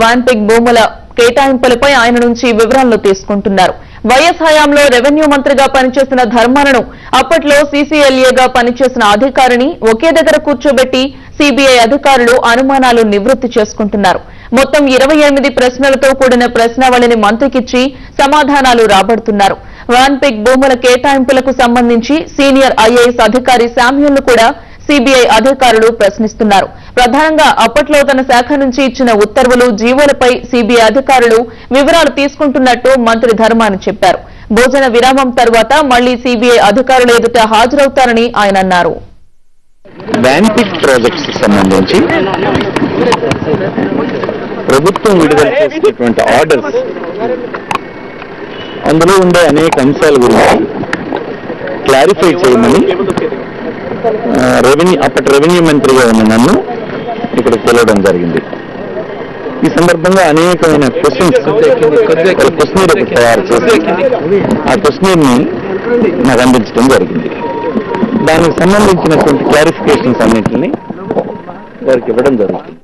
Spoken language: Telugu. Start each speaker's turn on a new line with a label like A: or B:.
A: వాన్పిక్ భూముల కేటాయింపులపై ఆయన నుంచి వివరాలను తీసుకుంటున్నారు. వైఎస్ హయాంలో రెవెన్యూ మంత్రిగా పనిచేసిన ధర్మాలను అప్పట్లో సీసీఎల్ఏగా పనిచేసిన అధికారిని ఒకే దగ్గర కూర్చోబెట్టి సీబీఐ అధికారులు అనుమానాలు నివృత్తి చేసుకుంటున్నారు. మొత్తం 28 ప్రశ్నలతో కూడిన ప్రశ్నావళిని మంత్రికిచ్చి సమాధానాలు రాబడుతున్నారు. వాన్పిక్ భూముల కేటాయింపులకు సంబంధించి సీనియర్ ఐఏఎస్ అధికారి శామ్యూల్ను కూడా సీబీఐ అధికారులు ప్రశ్నిస్తున్నారు. ప్రధానంగా అప్పట్లో తన శాఖ నుంచి ఇచ్చిన ఉత్తర్వులు, జీవోలపై సీబీఐ అధికారులు వివరాలు తీసుకుంటున్నట్టు మంత్రి ధర్మాన చెప్పారు. భోజన విరామం తర్వాత మళ్లీ సీబీఐ అధికారుల ఎదుట హాజరవుతారని ఆయన అన్నారు.
B: వాన్పిక్ ప్రాజెక్ట్స్ సంబంధించి ప్రభుత్వం విడుదల చేసినటువంటి ఆర్డర్స్, అందులో ఉండే అనేక అంశాల గురించి క్లారిఫై చేయమని అప్పటి రెవెన్యూ మంత్రిగా ఉన్న నన్ను ఇక్కడ పిలవడం జరిగింది. ఈ సందర్భంగా అనేకమైన క్వశ్చనీర్ తయారు చేసి ఆ క్వశ్చనీర్ని నాకు అందించడం జరిగింది. దానికి సంబంధించినటువంటి క్లారిఫికేషన్స్ అన్నింటినీ వారికి ఇవ్వడం జరుగుతుంది.